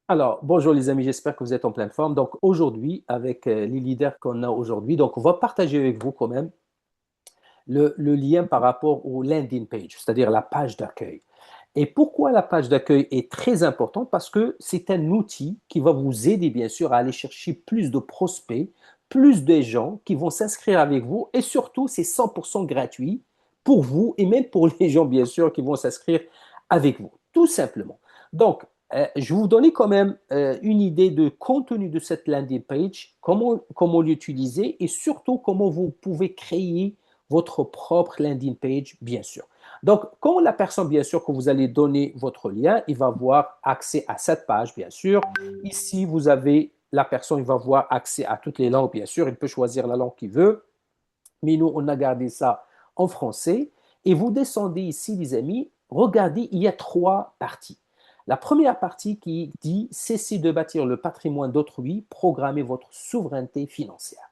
Alors, bonjour les amis, j'espère que vous êtes en pleine forme. Donc aujourd'hui, avec les leaders qu'on a aujourd'hui, donc on va partager avec vous quand même le lien par rapport au landing page, c'est-à-dire la page d'accueil. Et pourquoi la page d'accueil est très importante? Parce que c'est un outil qui va vous aider bien sûr à aller chercher plus de prospects, plus de gens qui vont s'inscrire avec vous et surtout c'est 100% gratuit pour vous et même pour les gens bien sûr qui vont s'inscrire avec vous, tout simplement. Donc, je vais vous donner quand même une idée de contenu de cette landing page, comment l'utiliser et surtout comment vous pouvez créer votre propre landing page, bien sûr. Donc, quand la personne, bien sûr, que vous allez donner votre lien, il va avoir accès à cette page, bien sûr. Ici, vous avez la personne, il va avoir accès à toutes les langues, bien sûr. Il peut choisir la langue qu'il veut. Mais nous, on a gardé ça en français. Et vous descendez ici, les amis. Regardez, il y a trois parties. La première partie qui dit cessez de bâtir le patrimoine d'autrui, programmez votre souveraineté financière.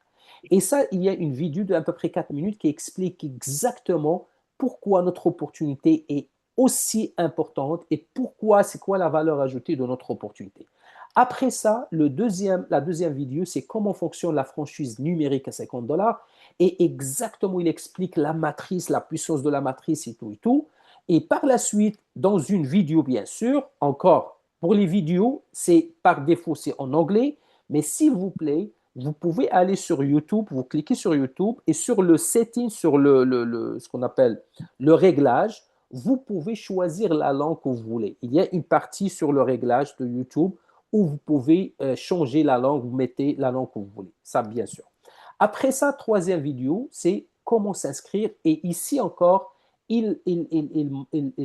Et ça, il y a une vidéo d'à peu près 4 minutes qui explique exactement pourquoi notre opportunité est aussi importante et pourquoi, c'est quoi la valeur ajoutée de notre opportunité. Après ça, la deuxième vidéo, c'est comment fonctionne la franchise numérique à 50 dollars et exactement, il explique la matrice, la puissance de la matrice et tout et tout. Et par la suite, dans une vidéo, bien sûr, encore, pour les vidéos, c'est par défaut, c'est en anglais, mais s'il vous plaît, vous pouvez aller sur YouTube, vous cliquez sur YouTube et sur le setting, sur ce qu'on appelle le réglage, vous pouvez choisir la langue que vous voulez. Il y a une partie sur le réglage de YouTube où vous pouvez changer la langue, vous mettez la langue que vous voulez. Ça, bien sûr. Après ça, troisième vidéo, c'est comment s'inscrire. Et ici encore, il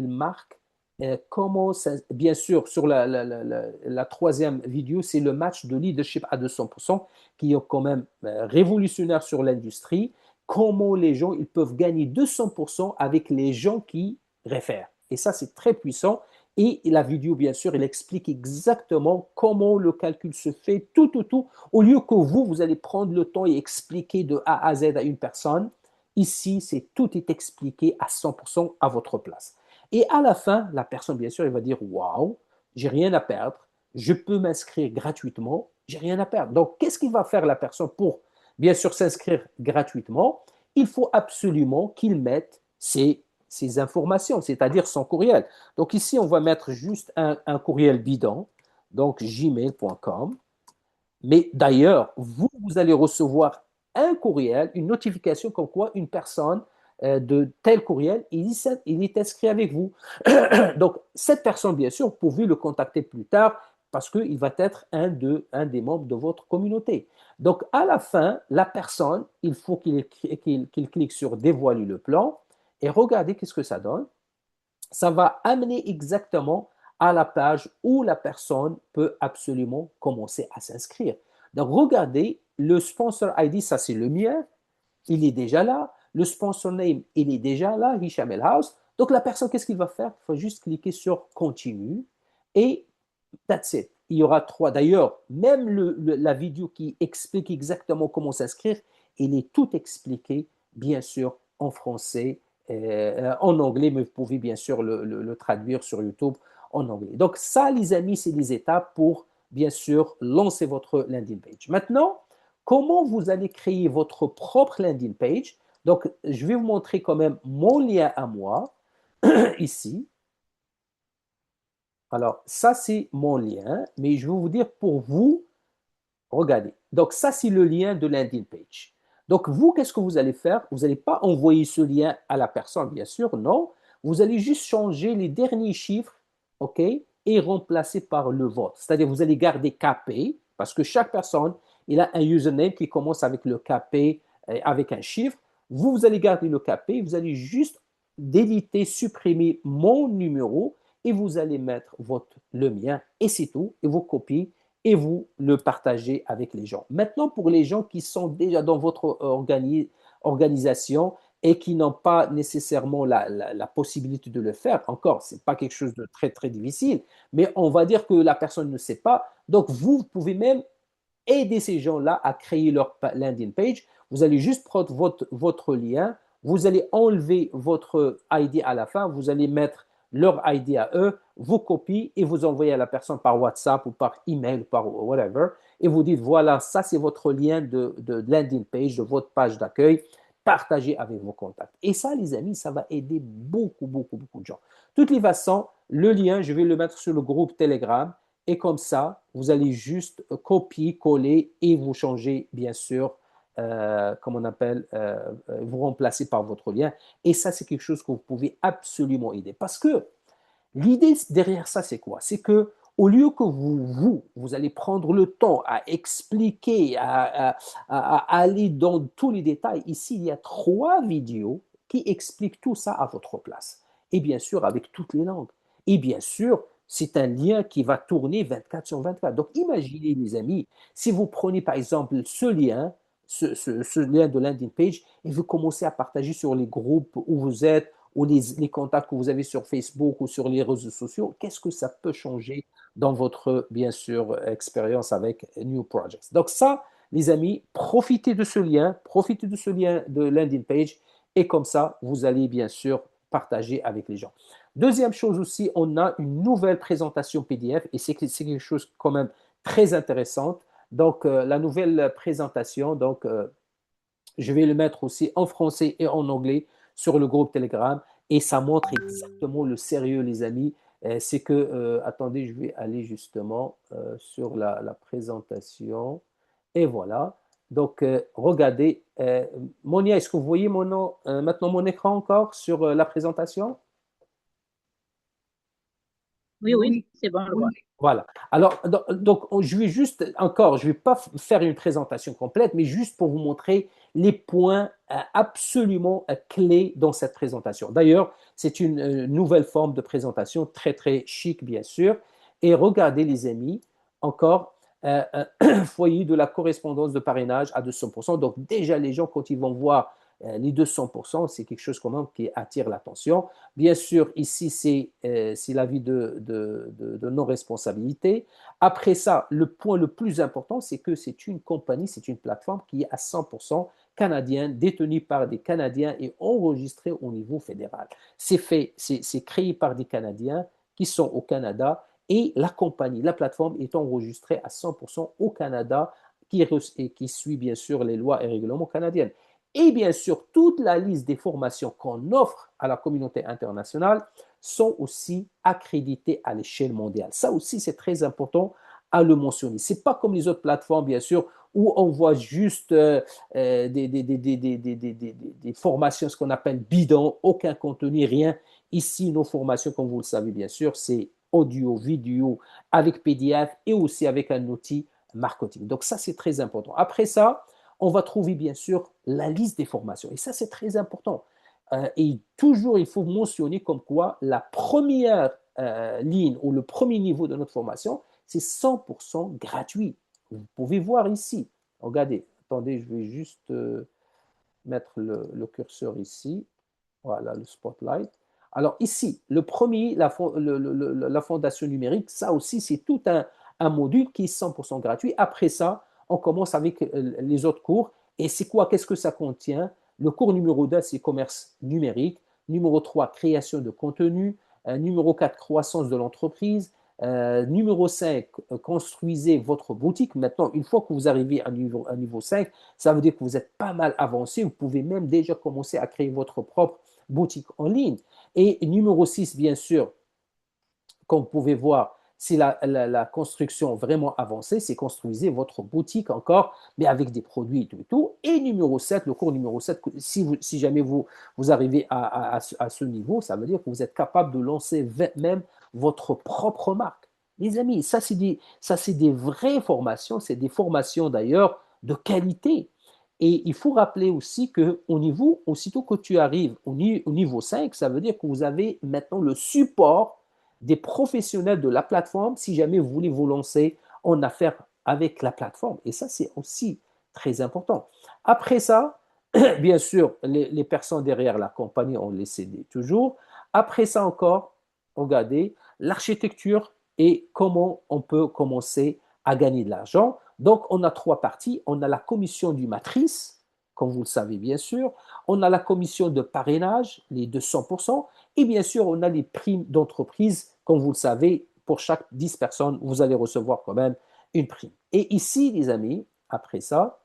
marque comment, bien sûr, sur la troisième vidéo, c'est le match de leadership à 200% qui est quand même révolutionnaire sur l'industrie. Comment les gens ils peuvent gagner 200% avec les gens qui réfèrent. Et ça, c'est très puissant. Et la vidéo, bien sûr, elle explique exactement comment le calcul se fait, tout, tout, tout. Au lieu que vous allez prendre le temps et expliquer de A à Z à une personne, ici, tout est expliqué à 100% à votre place. Et à la fin, la personne, bien sûr, elle va dire, waouh, j'ai rien à perdre, je peux m'inscrire gratuitement, j'ai rien à perdre. Donc, qu'est-ce qu'il va faire la personne pour, bien sûr, s'inscrire gratuitement? Il faut absolument qu'il mette ses informations, c'est-à-dire son courriel. Donc ici, on va mettre juste un courriel bidon, donc gmail.com. Mais d'ailleurs, vous allez recevoir un courriel, une notification comme quoi une personne de tel courriel, il est inscrit avec vous. Donc, cette personne, bien sûr, vous pouvez le contacter plus tard parce qu'il va être un des membres de votre communauté. Donc, à la fin, la personne, il faut qu'il clique sur dévoiler le plan et regardez qu'est-ce que ça donne. Ça va amener exactement à la page où la personne peut absolument commencer à s'inscrire. Donc, regardez, le sponsor ID, ça c'est le mien, il est déjà là. Le sponsor name, il est déjà là, Hicham El House. Donc, la personne, qu'est-ce qu'il va faire? Il faut juste cliquer sur continue et that's it. Il y aura trois. D'ailleurs, même la vidéo qui explique exactement comment s'inscrire, il est tout expliqué, bien sûr, en français, en anglais, mais vous pouvez bien sûr le traduire sur YouTube en anglais. Donc, ça, les amis, c'est les étapes pour, bien sûr, lancer votre landing page. Maintenant, comment vous allez créer votre propre landing page? Donc, je vais vous montrer quand même mon lien à moi ici. Alors, ça, c'est mon lien, mais je vais vous dire pour vous, regardez. Donc, ça, c'est le lien de landing page. Donc, vous, qu'est-ce que vous allez faire? Vous n'allez pas envoyer ce lien à la personne, bien sûr, non. Vous allez juste changer les derniers chiffres, OK, et remplacer par le vôtre. C'est-à-dire, vous allez garder KP, parce que chaque personne, il a un username qui commence avec le KP, avec un chiffre. Vous allez garder le KP, vous allez juste déliter, supprimer mon numéro et vous allez mettre le mien et c'est tout. Et vous copiez et vous le partagez avec les gens. Maintenant, pour les gens qui sont déjà dans votre organisation et qui n'ont pas nécessairement la possibilité de le faire, encore, ce n'est pas quelque chose de très, très difficile, mais on va dire que la personne ne sait pas. Donc, vous pouvez même aider ces gens-là à créer leur landing page. Vous allez juste prendre votre lien, vous allez enlever votre ID à la fin, vous allez mettre leur ID à eux, vous copiez et vous envoyez à la personne par WhatsApp ou par email ou par whatever, et vous dites, voilà, ça c'est votre lien de landing page, de votre page d'accueil, partagez avec vos contacts. Et ça, les amis, ça va aider beaucoup, beaucoup, beaucoup de gens. De toutes les façons, le lien, je vais le mettre sur le groupe Telegram, et comme ça, vous allez juste copier, coller et vous changer, bien sûr, comme on appelle, vous remplacer par votre lien. Et ça, c'est quelque chose que vous pouvez absolument aider. Parce que l'idée derrière ça, c'est quoi? C'est que au lieu que vous allez prendre le temps à expliquer, à aller dans tous les détails, ici, il y a 3 vidéos qui expliquent tout ça à votre place. Et bien sûr, avec toutes les langues. Et bien sûr, c'est un lien qui va tourner 24 sur 24. Donc, imaginez, les amis, si vous prenez par exemple ce lien, ce lien de landing page, et vous commencez à partager sur les groupes où vous êtes, ou les contacts que vous avez sur Facebook ou sur les réseaux sociaux, qu'est-ce que ça peut changer dans votre, bien sûr, expérience avec New Projects. Donc ça, les amis, profitez de ce lien de landing page, et comme ça, vous allez bien sûr partager avec les gens. Deuxième chose aussi, on a une nouvelle présentation PDF, et c'est quelque chose quand même très intéressante. Donc, la nouvelle présentation, donc, je vais le mettre aussi en français et en anglais sur le groupe Telegram, et ça montre exactement le sérieux, les amis. C'est que, attendez, je vais aller justement sur la présentation, et voilà. Donc, regardez, Monia, est-ce que vous voyez maintenant mon écran encore sur la présentation? Oui, oui, c'est bon, je vois. Voilà. Alors, donc, je vais juste, encore, je ne vais pas faire une présentation complète, mais juste pour vous montrer les points absolument clés dans cette présentation. D'ailleurs, c'est une nouvelle forme de présentation, très, très chic, bien sûr. Et regardez, les amis, encore, foyer de la correspondance de parrainage à 200%. Donc, déjà, les gens, quand ils vont voir les 200%, c'est quelque chose quand même qui attire l'attention. Bien sûr, ici, c'est l'avis de non-responsabilité. Après ça, le point le plus important, c'est que c'est une compagnie, c'est une plateforme qui est à 100% canadienne, détenue par des Canadiens et enregistrée au niveau fédéral. C'est fait, c'est créé par des Canadiens qui sont au Canada, et la compagnie, la plateforme est enregistrée à 100% au Canada, qui suit bien sûr les lois et règlements canadiennes. Et bien sûr, toute la liste des formations qu'on offre à la communauté internationale sont aussi accréditées à l'échelle mondiale. Ça aussi, c'est très important à le mentionner. Ce n'est pas comme les autres plateformes, bien sûr, où on voit juste des formations, ce qu'on appelle bidon, aucun contenu, rien. Ici, nos formations, comme vous le savez, bien sûr, c'est audio, vidéo, avec PDF et aussi avec un outil marketing. Donc ça, c'est très important. Après ça, on va trouver bien sûr la liste des formations. Et ça, c'est très important. Et toujours, il faut mentionner comme quoi la première ligne ou le premier niveau de notre formation, c'est 100% gratuit. Vous pouvez voir ici. Regardez, attendez, je vais juste mettre le curseur ici. Voilà, le spotlight. Alors ici, le premier, la fondation numérique, ça aussi, c'est tout un module qui est 100% gratuit. Après ça, on commence avec les autres cours. Et c'est quoi? Qu'est-ce que ça contient? Le cours numéro 2, c'est commerce numérique. Numéro 3, création de contenu. Numéro 4, croissance de l'entreprise. Numéro 5, construisez votre boutique. Maintenant, une fois que vous arrivez à niveau 5, ça veut dire que vous êtes pas mal avancé. Vous pouvez même déjà commencer à créer votre propre boutique en ligne. Et numéro 6, bien sûr, comme vous pouvez voir, c'est la construction vraiment avancée, c'est construisez votre boutique encore, mais avec des produits et tout et tout. Et numéro 7, le cours numéro 7, si jamais vous arrivez à ce niveau, ça veut dire que vous êtes capable de lancer même votre propre marque. Les amis, ça, c'est des vraies formations, c'est des formations d'ailleurs de qualité. Et il faut rappeler aussi qu'au niveau, aussitôt que tu arrives au niveau 5, ça veut dire que vous avez maintenant le support des professionnels de la plateforme si jamais vous voulez vous lancer en affaires avec la plateforme. Et ça, c'est aussi très important. Après ça, bien sûr, les personnes derrière la compagnie, on les cédé toujours. Après ça encore, regardez l'architecture et comment on peut commencer à gagner de l'argent. Donc, on a 3 parties. On a la commission du matrice, comme vous le savez bien sûr. On a la commission de parrainage, les 200%. Et bien sûr, on a les primes d'entreprise, comme vous le savez, pour chaque 10 personnes, vous allez recevoir quand même une prime. Et ici, les amis, après ça,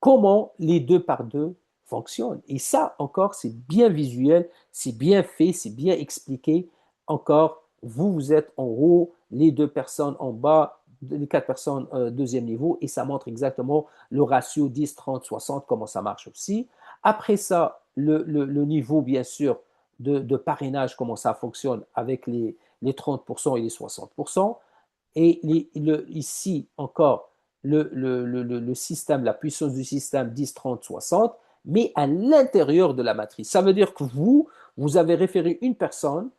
comment les 2 par 2 fonctionnent. Et ça, encore, c'est bien visuel, c'est bien fait, c'est bien expliqué. Encore, vous êtes en haut, les 2 personnes en bas, les 4 personnes deuxième niveau, et ça montre exactement le ratio 10, 30, 60, comment ça marche aussi. Après ça, le niveau, bien sûr, de parrainage, comment ça fonctionne avec les 30% et les 60%. Et ici encore, le système, la puissance du système 10, 30, 60, mais à l'intérieur de la matrice. Ça veut dire que vous avez référé une personne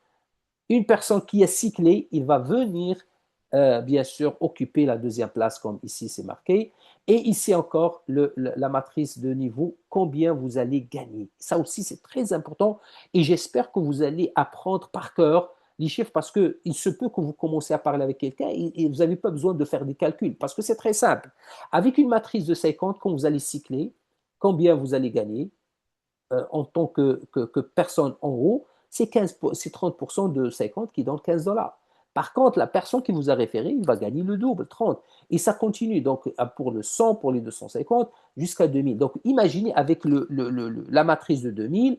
qui est cyclée, il va venir, bien sûr, occuper la deuxième place, comme ici c'est marqué. Et ici encore, la matrice de niveau, combien vous allez gagner. Ça aussi, c'est très important et j'espère que vous allez apprendre par cœur les chiffres parce qu'il se peut que vous commencez à parler avec quelqu'un et vous n'avez pas besoin de faire des calculs parce que c'est très simple. Avec une matrice de 50, quand vous allez cycler, combien vous allez gagner en tant que personne en haut, c'est 30% de 50 qui donne 15 dollars. Par contre, la personne qui vous a référé, il va gagner le double, 30. Et ça continue. Donc, pour le 100, pour les 250, jusqu'à 2000. Donc, imaginez avec la matrice de 2000,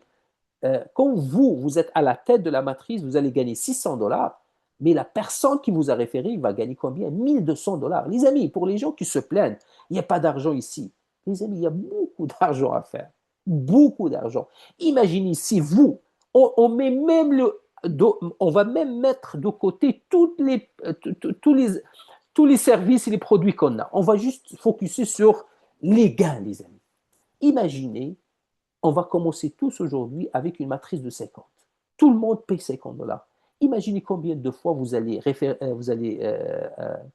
quand vous êtes à la tête de la matrice, vous allez gagner 600 dollars. Mais la personne qui vous a référé, il va gagner combien? 1200 dollars. Les amis, pour les gens qui se plaignent, il n'y a pas d'argent ici. Les amis, il y a beaucoup d'argent à faire. Beaucoup d'argent. Imaginez si met même on va même mettre de côté tous les services et les produits qu'on a. On va juste focuser sur les gains, les amis. Imaginez, on va commencer tous aujourd'hui avec une matrice de 50. Tout le monde paye 50 dollars. Imaginez combien de fois vous allez,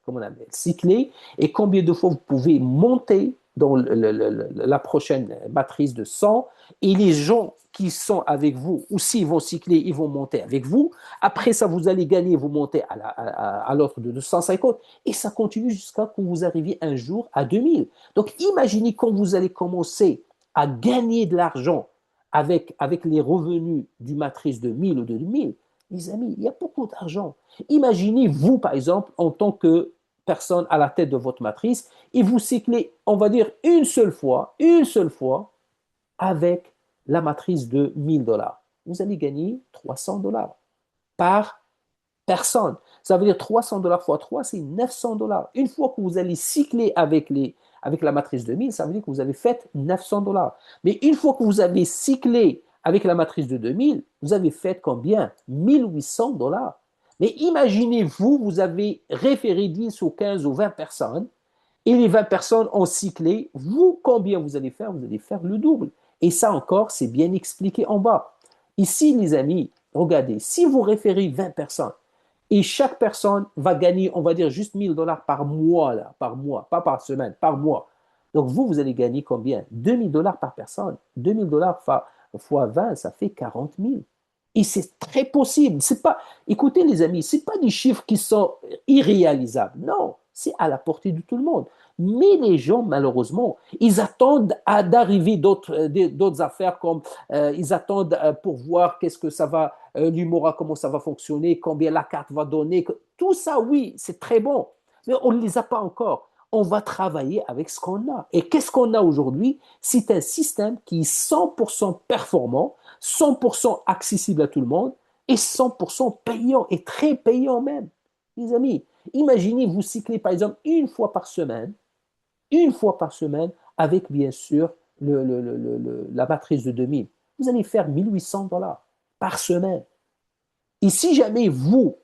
comment on appelle, cycler et combien de fois vous pouvez monter dans la prochaine matrice de 100 et les gens qui sont avec vous, ou s'ils vont cycler, ils vont monter avec vous. Après ça, vous allez gagner, vous montez à l'autre de 250 et ça continue jusqu'à ce que vous arriviez un jour à 2000. Donc imaginez quand vous allez commencer à gagner de l'argent avec les revenus du matrice de 1000 ou de 2000, les amis, il y a beaucoup d'argent. Imaginez vous, par exemple, en tant que personne à la tête de votre matrice, et vous cyclez, on va dire, une seule fois, avec la matrice de 1000 dollars. Vous allez gagner 300 dollars par personne. Ça veut dire 300 dollars fois 3, c'est 900 dollars. Une fois que vous allez cycler avec la matrice de 1000, ça veut dire que vous avez fait 900 dollars. Mais une fois que vous avez cyclé avec la matrice de 2000, vous avez fait combien? 1800 dollars. Mais imaginez-vous, vous avez référé 10 ou 15 ou 20 personnes et les 20 personnes ont cyclé. Vous, combien vous allez faire? Vous allez faire le double. Et ça encore, c'est bien expliqué en bas. Ici, les amis, regardez, si vous référez 20 personnes, et chaque personne va gagner, on va dire, juste 1000 dollars par mois, là, par mois, pas par semaine, par mois. Donc, vous allez gagner combien? 2000 dollars par personne. 2000 dollars fois 20, ça fait 40 000. Et c'est très possible. C'est pas, écoutez, les amis, ce pas des chiffres qui sont irréalisables. Non, c'est à la portée de tout le monde. Mais les gens, malheureusement, ils attendent d'arriver d'autres affaires comme ils attendent pour voir qu'est-ce que ça va, l'humour, comment ça va fonctionner, combien la carte va donner. Tout ça, oui, c'est très bon. Mais on ne les a pas encore. On va travailler avec ce qu'on a. Et qu'est-ce qu'on a aujourd'hui? C'est un système qui est 100% performant, 100% accessible à tout le monde et 100% payant et très payant même. Les amis, imaginez vous cyclez par exemple une fois par semaine avec bien sûr la matrice de 2000. Vous allez faire 1800 dollars par semaine. Et si jamais vous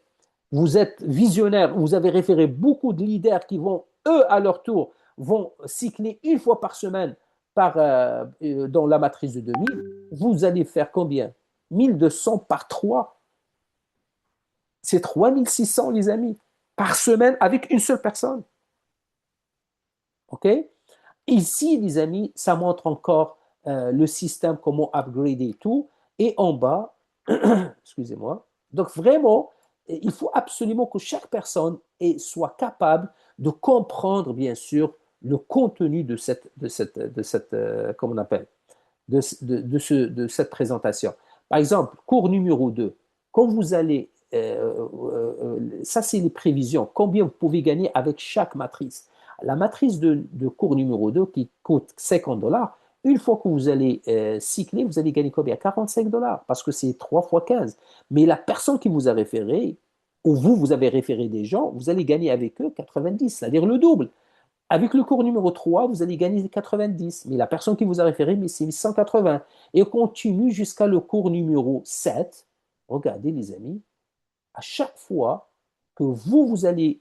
êtes visionnaire, vous avez référé beaucoup de leaders qui vont, eux, à leur tour, vont cycler une fois par semaine dans la matrice de 2000, vous allez faire combien? 1200 par 3. C'est 3600, les amis, par semaine avec une seule personne. OK? Ici, les amis, ça montre encore le système, comment upgrader et tout. Et en bas, excusez-moi. Donc, vraiment, il faut absolument que chaque personne soit capable de comprendre, bien sûr, le contenu comment on appelle, de cette présentation. Par exemple, cours numéro 2. Quand vous allez, ça c'est les prévisions, combien vous pouvez gagner avec chaque matrice. La matrice de cours numéro 2 qui coûte 50 dollars, une fois que vous allez cycler, vous allez gagner combien? 45 dollars, parce que c'est 3 fois 15. Mais la personne qui vous a référé, ou vous, vous avez référé des gens, vous allez gagner avec eux 90, c'est-à-dire le double. Avec le cours numéro 3, vous allez gagner 90. Mais la personne qui vous a référé, mais c'est 180. Et on continue jusqu'à le cours numéro 7. Regardez, les amis, à chaque fois que vous allez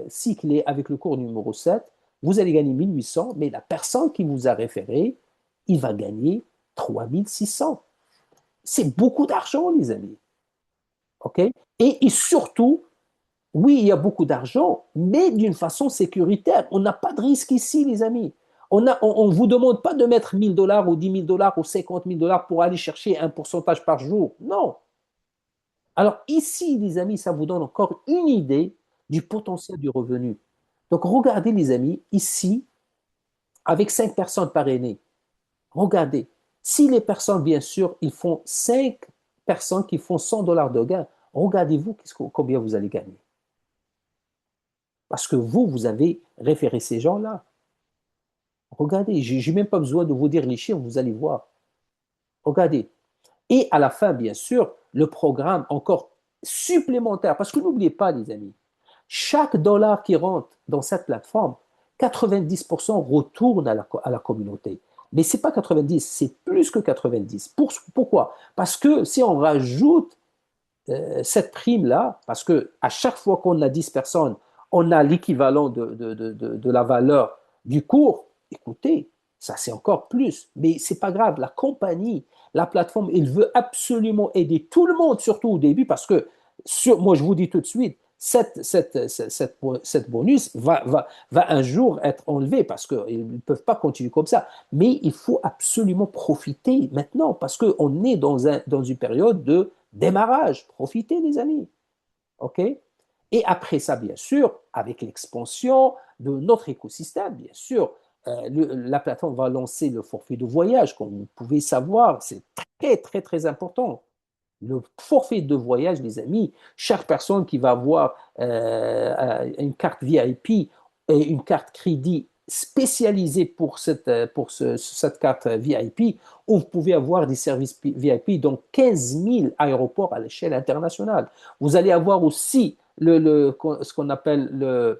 cycler avec le cours numéro 7, vous allez gagner 1800, mais la personne qui vous a référé, il va gagner 3600. C'est beaucoup d'argent, les amis. OK? Et surtout, oui, il y a beaucoup d'argent, mais d'une façon sécuritaire. On n'a pas de risque ici, les amis. On ne vous demande pas de mettre 1000 dollars ou 10 000 dollars ou 50 000 dollars pour aller chercher un pourcentage par jour. Non. Alors ici, les amis, ça vous donne encore une idée du potentiel du revenu. Donc regardez, les amis, ici, avec 5 personnes parrainées, regardez, si les personnes, bien sûr, ils font 5 personnes qui font 100 dollars de gain, regardez-vous combien vous allez gagner. Parce que vous avez référé ces gens-là. Regardez, je n'ai même pas besoin de vous dire les chiffres, vous allez voir. Regardez. Et à la fin, bien sûr, le programme encore supplémentaire. Parce que n'oubliez pas, les amis, chaque dollar qui rentre dans cette plateforme, 90% retourne à la communauté. Mais ce n'est pas 90, c'est plus que 90. Pourquoi? Parce que si on rajoute cette prime-là, parce que à chaque fois qu'on a 10 personnes, on a l'équivalent de la valeur du cours, écoutez, ça c'est encore plus. Mais c'est pas grave, la compagnie, la plateforme, il veut absolument aider tout le monde, surtout au début, parce que moi je vous dis tout de suite, cette bonus va un jour être enlevé parce qu'ils ne peuvent pas continuer comme ça. Mais il faut absolument profiter maintenant parce qu'on est dans une période de démarrage. Profitez, les amis. OK? Et après ça, bien sûr, avec l'expansion de notre écosystème, bien sûr, la plateforme va lancer le forfait de voyage. Comme vous pouvez savoir, c'est très, très, très important. Le forfait de voyage, les amis, chaque personne qui va avoir une carte VIP et une carte crédit spécialisée cette carte VIP, où vous pouvez avoir des services VIP dans 15 000 aéroports à l'échelle internationale. Vous allez avoir aussi ce qu'on appelle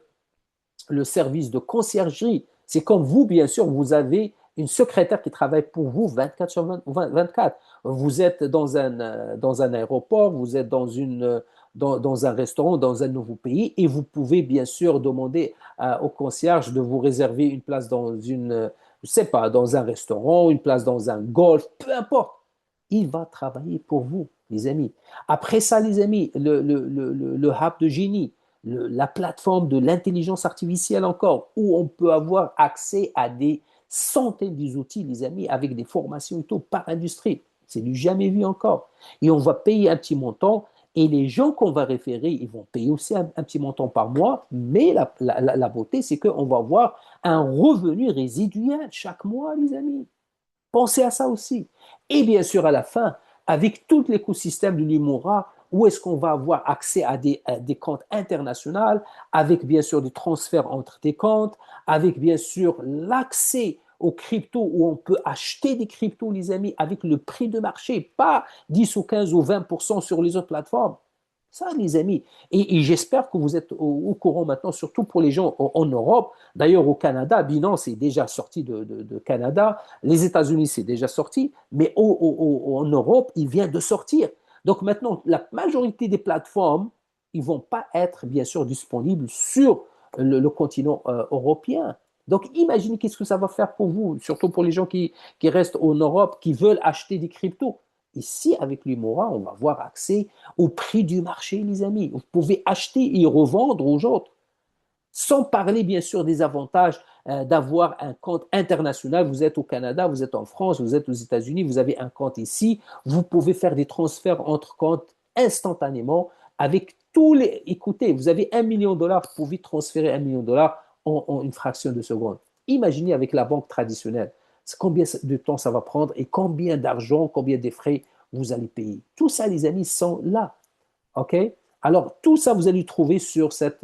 le service de conciergerie. C'est comme vous, bien sûr, vous avez une secrétaire qui travaille pour vous 24 sur 24. Vous êtes dans un aéroport, vous êtes dans un restaurant, dans un nouveau pays, et vous pouvez bien sûr demander au concierge de vous réserver une place je sais pas, dans un restaurant, une place dans un golf, peu importe. Il va travailler pour vous, les amis. Après ça, les amis, le hub de génie, la plateforme de l'intelligence artificielle encore, où on peut avoir accès à des centaines d'outils, les amis, avec des formations et tout par industrie. C'est du jamais vu encore. Et on va payer un petit montant, et les gens qu'on va référer, ils vont payer aussi un petit montant par mois, mais la beauté, c'est qu'on va avoir un revenu résiduel chaque mois, les amis. Pensez à ça aussi. Et bien sûr, à la fin, avec tout l'écosystème de l'Umura, où est-ce qu'on va avoir accès à des comptes internationaux, avec bien sûr des transferts entre des comptes, avec bien sûr l'accès aux cryptos où on peut acheter des cryptos, les amis, avec le prix de marché, pas 10 ou 15 ou 20% sur les autres plateformes. Ça, les amis. Et j'espère que vous êtes au courant maintenant, surtout pour les gens en Europe. D'ailleurs, au Canada, Binance est déjà sorti de Canada. Les États-Unis, c'est déjà sorti. Mais en Europe, il vient de sortir. Donc maintenant, la majorité des plateformes, ils ne vont pas être, bien sûr, disponibles sur le continent européen. Donc, imaginez qu'est-ce que ça va faire pour vous, surtout pour les gens qui restent en Europe, qui veulent acheter des cryptos. Ici, avec l'Umora, on va avoir accès au prix du marché, les amis. Vous pouvez acheter et revendre aux autres. Sans parler, bien sûr, des avantages d'avoir un compte international. Vous êtes au Canada, vous êtes en France, vous êtes aux États-Unis, vous avez un compte ici. Vous pouvez faire des transferts entre comptes instantanément avec tous les... Écoutez, vous avez 1 million de dollars, vous pouvez transférer 1 million de dollars en une fraction de seconde. Imaginez avec la banque traditionnelle, combien de temps ça va prendre et combien d'argent, combien de frais vous allez payer. Tout ça, les amis, sont là. OK? Alors, tout ça, vous allez le trouver sur cette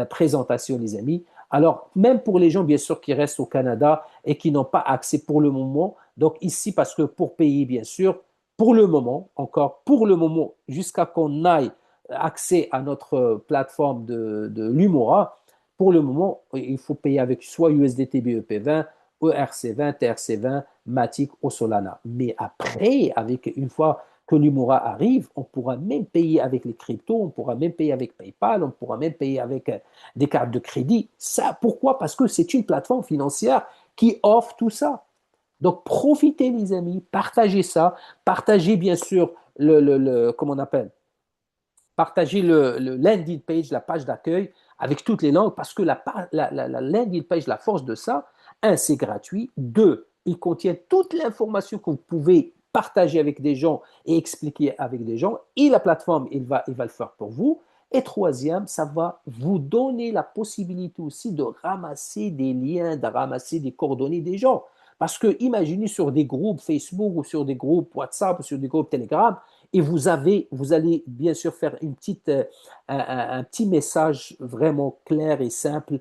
présentation, les amis. Alors, même pour les gens, bien sûr, qui restent au Canada et qui n'ont pas accès pour le moment, donc ici, parce que pour payer, bien sûr, pour le moment, encore pour le moment, jusqu'à qu'on aille accès à notre plateforme de l'Umora, pour le moment, il faut payer avec soit USDT BEP20, ERC20, TRC20, Matic ou Solana. Mais après, avec une fois que l'Umora arrive, on pourra même payer avec les cryptos, on pourra même payer avec PayPal, on pourra même payer avec des cartes de crédit. Ça, pourquoi? Parce que c'est une plateforme financière qui offre tout ça. Donc, profitez, les amis, partagez ça, partagez bien sûr comment on appelle, partagez le landing page, la page d'accueil avec toutes les langues, parce que la landing page, la force de ça, un, c'est gratuit, deux, il contient toute l'information que vous pouvez partager avec des gens et expliquer avec des gens, et la plateforme, il va le faire pour vous. Et troisième, ça va vous donner la possibilité aussi de ramasser des liens, de ramasser des coordonnées des gens. Parce que imaginez sur des groupes Facebook ou sur des groupes WhatsApp ou sur des groupes Telegram, et vous allez bien sûr faire un petit message vraiment clair et simple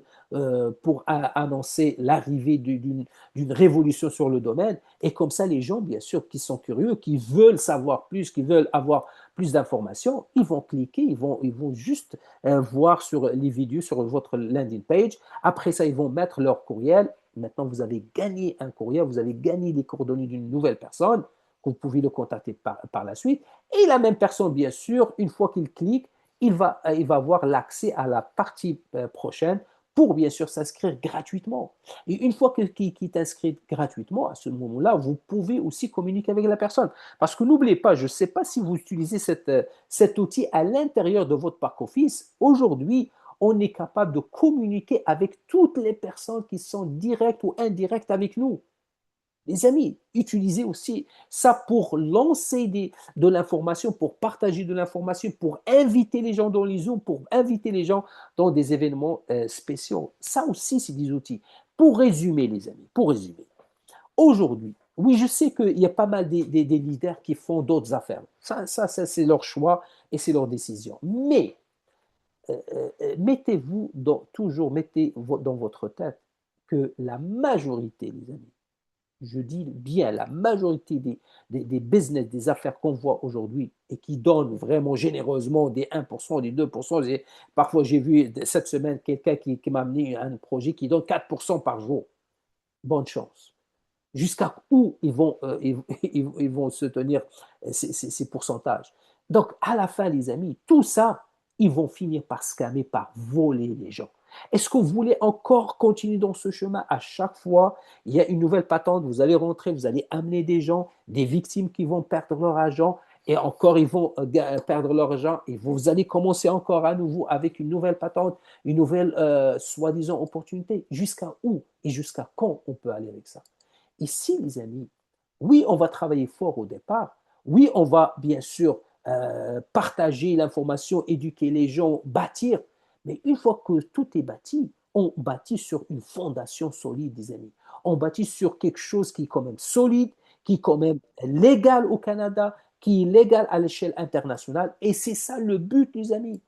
pour annoncer l'arrivée d'une révolution sur le domaine. Et comme ça, les gens, bien sûr, qui sont curieux, qui veulent savoir plus, qui veulent avoir plus d'informations, ils vont cliquer, ils vont juste voir sur les vidéos, sur votre landing page. Après ça, ils vont mettre leur courriel. Maintenant, vous avez gagné un courriel, vous avez gagné les coordonnées d'une nouvelle personne que vous pouvez le contacter par la suite. Et la même personne, bien sûr, une fois qu'il clique, il va avoir l'accès à la partie prochaine pour bien sûr s'inscrire gratuitement. Et une fois qu'il t'inscrit gratuitement, à ce moment-là, vous pouvez aussi communiquer avec la personne. Parce que n'oubliez pas, je ne sais pas si vous utilisez cet outil à l'intérieur de votre back office. Aujourd'hui, on est capable de communiquer avec toutes les personnes qui sont directes ou indirectes avec nous. Les amis, utilisez aussi ça pour lancer de l'information, pour partager de l'information, pour inviter les gens dans les Zooms, pour inviter les gens dans des événements spéciaux. Ça aussi, c'est des outils. Pour résumer, les amis, pour résumer, aujourd'hui, oui, je sais qu'il y a pas mal des leaders qui font d'autres affaires. Ça c'est leur choix et c'est leur décision. Mais mettez dans votre tête que la majorité, les amis, je dis bien la majorité des business, des affaires qu'on voit aujourd'hui et qui donnent vraiment généreusement des 1%, des 2%. Parfois, j'ai vu cette semaine quelqu'un qui m'a amené un projet qui donne 4% par jour. Bonne chance. Jusqu'à où ils vont se tenir ces pourcentages. Donc, à la fin, les amis, tout ça, ils vont finir par scammer, par voler les gens. Est-ce que vous voulez encore continuer dans ce chemin? À chaque fois, il y a une nouvelle patente, vous allez rentrer, vous allez amener des gens, des victimes qui vont perdre leur argent, et encore ils vont perdre leur argent, et vous allez commencer encore à nouveau avec une nouvelle patente, une nouvelle soi-disant opportunité. Jusqu'à où et jusqu'à quand on peut aller avec ça? Ici, les amis, oui, on va travailler fort au départ. Oui, on va bien sûr partager l'information, éduquer les gens, bâtir. Mais une fois que tout est bâti, on bâtit sur une fondation solide, les amis. On bâtit sur quelque chose qui est quand même solide, qui est quand même légal au Canada, qui est légal à l'échelle internationale. Et c'est ça le but, les amis.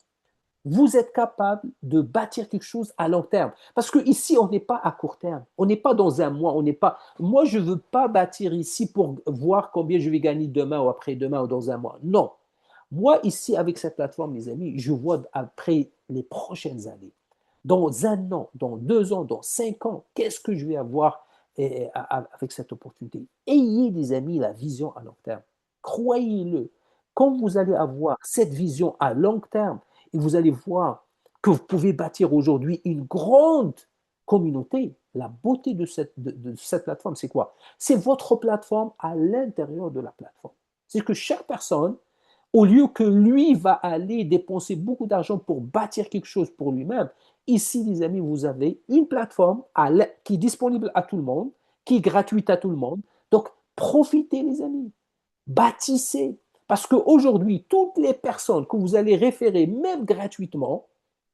Vous êtes capable de bâtir quelque chose à long terme. Parce que ici, on n'est pas à court terme. On n'est pas dans un mois. On n'est pas. Moi, je ne veux pas bâtir ici pour voir combien je vais gagner demain ou après-demain ou dans un mois. Non. Moi, ici, avec cette plateforme, mes amis, je vois après les prochaines années. Dans un an, dans 2 ans, dans 5 ans, qu'est-ce que je vais avoir avec cette opportunité? Ayez, des amis, la vision à long terme. Croyez-le. Quand vous allez avoir cette vision à long terme, et vous allez voir que vous pouvez bâtir aujourd'hui une grande communauté. La beauté de cette plateforme, c'est quoi? C'est votre plateforme à l'intérieur de la plateforme. C'est que chaque personne, au lieu que lui va aller dépenser beaucoup d'argent pour bâtir quelque chose pour lui-même, ici, les amis, vous avez une plateforme qui est disponible à tout le monde, qui est gratuite à tout le monde. Donc, profitez, les amis. Bâtissez. Parce qu'aujourd'hui, toutes les personnes que vous allez référer, même gratuitement,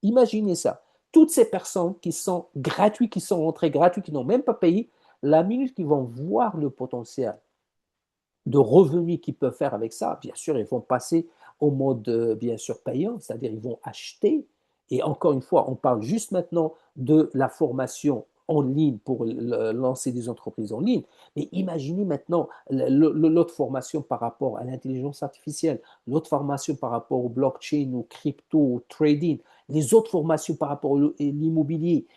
imaginez ça, toutes ces personnes qui sont gratuites, qui sont rentrées gratuites, qui n'ont même pas payé, la minute qu'ils vont voir le potentiel de revenus qu'ils peuvent faire avec ça, bien sûr, ils vont passer au mode, bien sûr, payant, c'est-à-dire ils vont acheter. Et encore une fois, on parle juste maintenant de la formation en ligne pour lancer des entreprises en ligne. Mais imaginez maintenant l'autre formation par rapport à l'intelligence artificielle, l'autre formation par rapport au blockchain, au crypto, au trading, les autres formations par rapport à l'immobilier,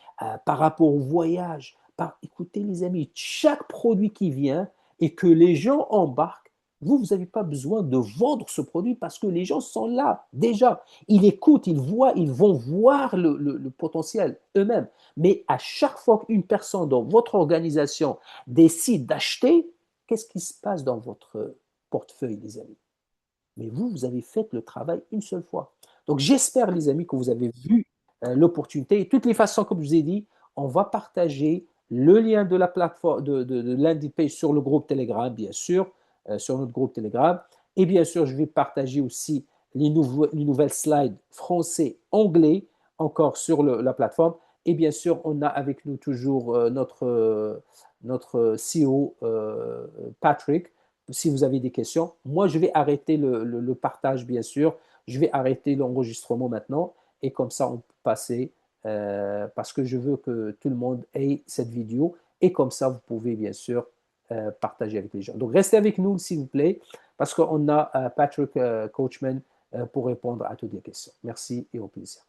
par rapport au voyage. Écoutez les amis, chaque produit qui vient, et que les gens embarquent, vous n'avez pas besoin de vendre ce produit parce que les gens sont là déjà. Ils écoutent, ils voient, ils vont voir le potentiel eux-mêmes. Mais à chaque fois qu'une personne dans votre organisation décide d'acheter, qu'est-ce qui se passe dans votre portefeuille, les amis? Mais vous avez fait le travail une seule fois. Donc, j'espère, les amis, que vous avez vu l'opportunité. Et de toutes les façons, comme je vous ai dit, on va partager le lien de la plateforme, de landing page sur le groupe Telegram, bien sûr, sur notre groupe Telegram. Et bien sûr, je vais partager aussi les nouvelles slides français, anglais, encore sur la plateforme. Et bien sûr, on a avec nous toujours notre CEO, Patrick, si vous avez des questions. Moi, je vais arrêter le partage, bien sûr. Je vais arrêter l'enregistrement maintenant et comme ça, on peut passer parce que je veux que tout le monde ait cette vidéo et comme ça, vous pouvez bien sûr partager avec les gens. Donc, restez avec nous, s'il vous plaît, parce qu'on a Patrick Coachman pour répondre à toutes les questions. Merci et au plaisir.